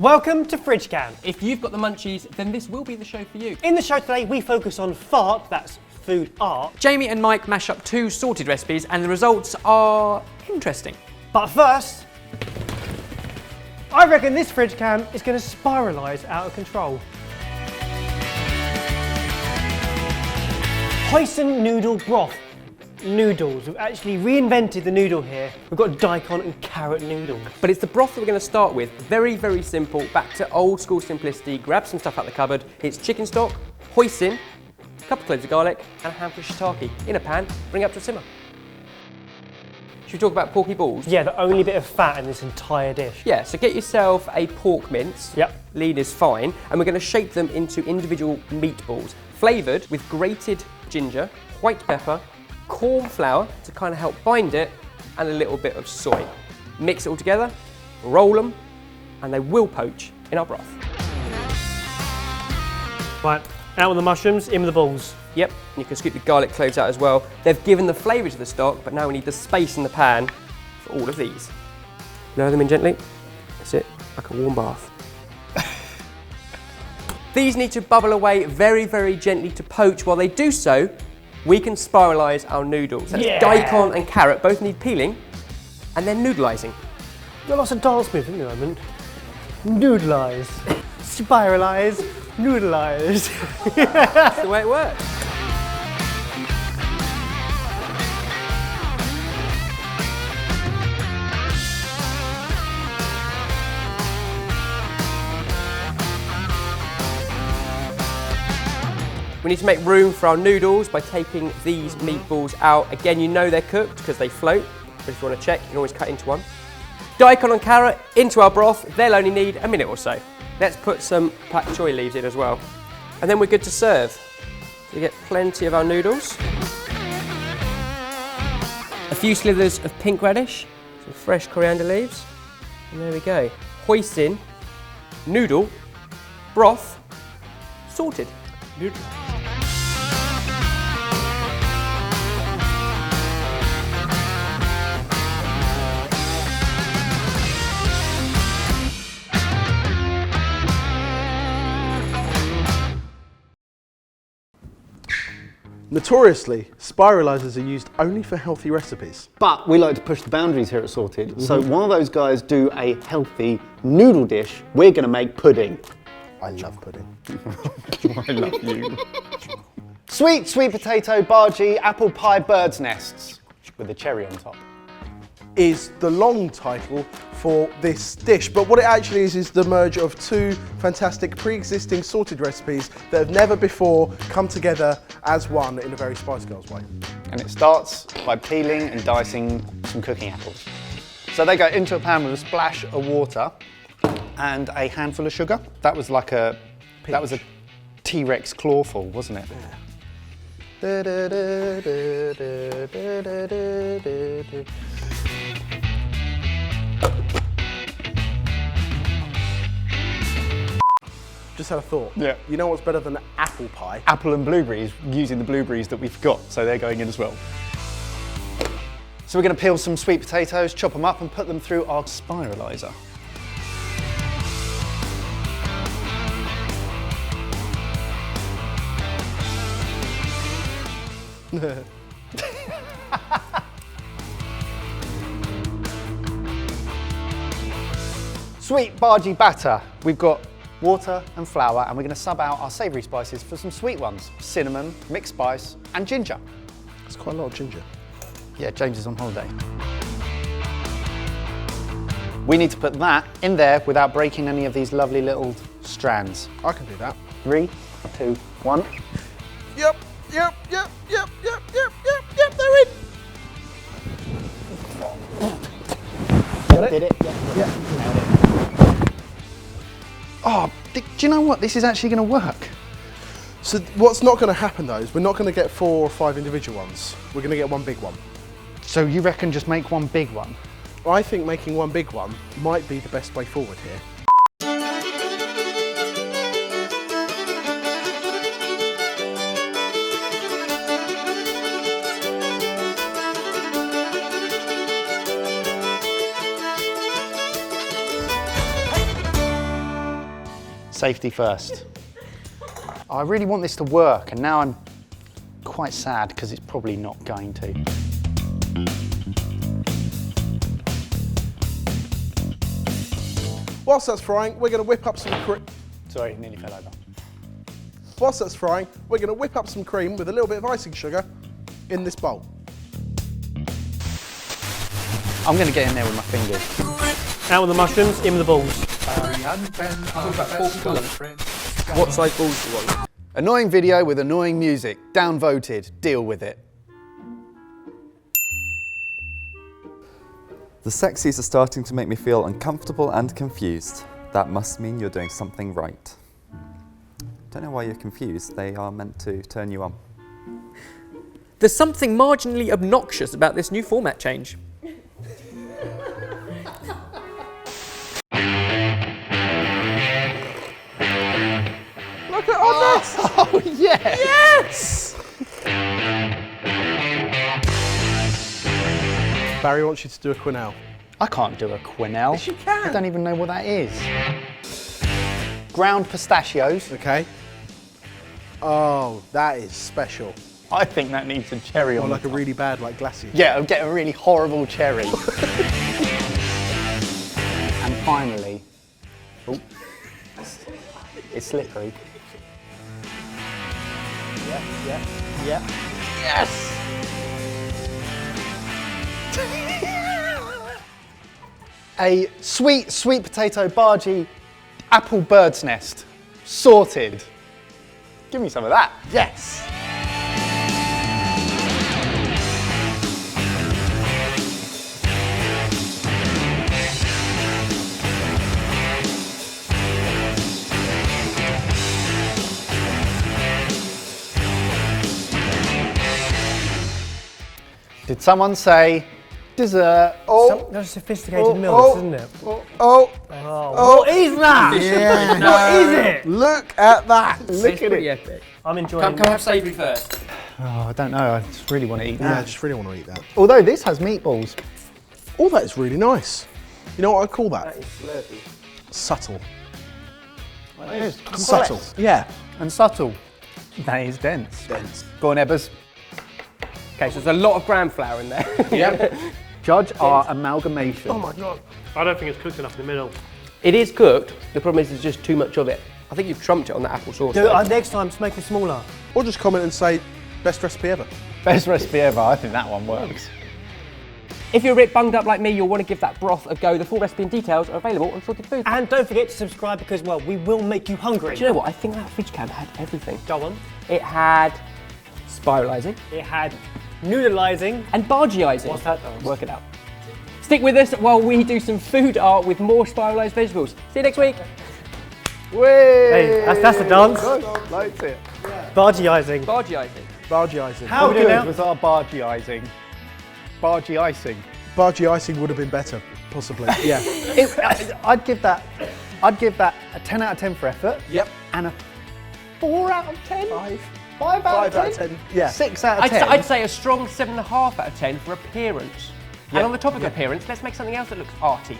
Welcome to Fridge Cam. If you've got the munchies, then this will be the show for you. In the show today, we focus on fart, that's food art. Jamie and Mike mash up 2 sorted recipes and the results are interesting. But first, I reckon this Fridge Cam is going to spiralise out of control. Hoisin noodle broth. Noodles. We've actually reinvented the noodle here. We've got daikon and carrot noodles. But it's the broth that we're going to start with. Very, very simple. Back to old school simplicity. Grab some stuff out the cupboard. It's chicken stock, hoisin, a couple of cloves of garlic, and a handful of shiitake in a pan. Bring it up to a simmer. Should we talk about porky balls? Yeah, the only bit of fat in this entire dish. Yeah, so get yourself a pork mince. Yep. Lean is fine. And we're going to shape them into individual meatballs, flavoured with grated ginger, white pepper, corn flour to kind of help bind it, and a little bit of soy. Mix it all together, roll them, and they will poach in our broth. Right, out with the mushrooms, in with the balls. Yep, and you can scoop the garlic cloves out as well. They've given the flavour to the stock, but now we need the space in the pan for all of these. Lower them in gently. That's it, like a warm bath. These need to bubble away very, very gently to poach. While they do so, we can spiralise our noodles. That's daikon and carrot, both need peeling, and then noodlising. Got lots of dance moves at the moment. Noodlise, spiralise, noodlise. That's the way it works. We need to make room for our noodles by taking these meatballs out. Again, you know they're cooked because they float, but if you want to check, you can always cut into one. Daikon and carrot into our broth. They'll only need a minute or so. Let's put some pak choy leaves in as well. And then we're good to serve. So you get plenty of our noodles. A few slithers of pink radish, some fresh coriander leaves, and there we go. Hoisin, noodle, broth, sorted. Noodle. Notoriously, spiralizers are used only for healthy recipes. But we like to push the boundaries here at Sorted. So while those guys do a healthy noodle dish, we're going to make pudding. I love pudding. I love you. Sweet potato, bhaji, apple pie, bird's nests with a cherry on top. Is the long title for this dish, but what it actually is the merge of 2 fantastic pre-existing sorted recipes that have never before come together as one in a very Spice Girls way. And it starts by peeling and dicing some cooking apples. So they go into a pan with a splash of water and a handful of sugar. That was like a T-Rex clawful, wasn't it? Yeah. Just had a thought. Yeah. You know what's better than apple pie? Apple and blueberries, using the blueberries that we've got, so they're going in as well. So we're going to peel some sweet potatoes, chop them up and put them through our spiralizer. Sweet bhaji batter. We've got water and flour, and we're going to sub out our savoury spices for some sweet ones. Cinnamon, mixed spice, and ginger. It's quite a lot of ginger. Yeah, James is on holiday. We need to put that in there without breaking any of these lovely little strands. I can do that. 3, 2, 1. Yep, they're in. Did it? Yeah. Oh, do you know what? This is actually going to work. So what's not going to happen though is we're not going to get 4 or 5 individual ones. We're going to get one big one. So you reckon just make one big one? I think making one big one might be the best way forward here. Safety first. I really want this to work, and now I'm quite sad because it's probably not going to. Whilst that's frying, we're going to whip up some cream. Sorry, nearly fell over. Whilst that's frying, we're going to whip up some cream with a little bit of icing sugar in this bowl. I'm going to get in there with my fingers. Out with the mushrooms, in with the balls. What size balls do you want? Annoying video with annoying music. Downvoted. Deal with it. The sexies are starting to make me feel uncomfortable and confused. That must mean you're doing something right. Don't know why you're confused. They are meant to turn you on. There's something marginally obnoxious about this new format change. Look at all this! Oh, yeah! Yes! Barry wants you to do a quenelle. I can't do a quenelle. Yes, you can. I don't even know what that is. Ground pistachios. Okay. Oh, that is special. I think that needs a cherry Or on like the a top. really bad, like glacier. Yeah, I'll get a really horrible cherry. And finally, oh, it's slippery. Yeah. Yes! A sweet potato bhaji apple bird's nest. Sorted. Give me some of that. Yes! Did someone say dessert? Oh, That's a sophisticated meal, isn't it? What is that? What is it? Look at that! look It's at pretty it. epic. I'm enjoying Come have savoury first. Oh, I don't know. I just really want to eat Yeah, I that. just really want to eat that. Although this has meatballs. Oh, that is really nice. You know what I call that? Subtle. It is Subtle. Yeah, and subtle. That is dense. Dense. Go on, Ebbers. Okay, so there's a lot of gram flour in there. Yep. Judge our amalgamation. Oh my god. I don't think it's cooked enough in the middle. It is cooked. The problem is there's just too much of it. I think you've trumped it on that apple sauce. though. Next time, just make it smaller. Or just comment and say, best recipe ever. Best recipe ever. I think that one works. If you're a bit bunged up like me, you'll want to give that broth a go. The full recipe and details are available on Sorted Foods. And don't forget to subscribe because, well, we will make you hungry. Do you know what? I think that fridge can had everything. Go on. It had spiralizing It had noodleizing. and bhajiizing. What's that, though? Work it out. Stick with us while we do some food art with more spiralized vegetables. See you next week. Hey, that's the dance. Likes it. Bhajiizing. Bhajiizing. Bhaji icing. How How we do good now? was our bhaji icing? Bhaji icing. Bhaji icing would have been better, possibly. Yeah. I'd give that a 10 out of 10 for effort. Yep. And a 4 out of 10. 5 5 out of 10. Yeah. 6 out of 10. I'd say a strong 7.5 out of 10 for appearance. And on the topic of appearance, let's make something else that looks arty.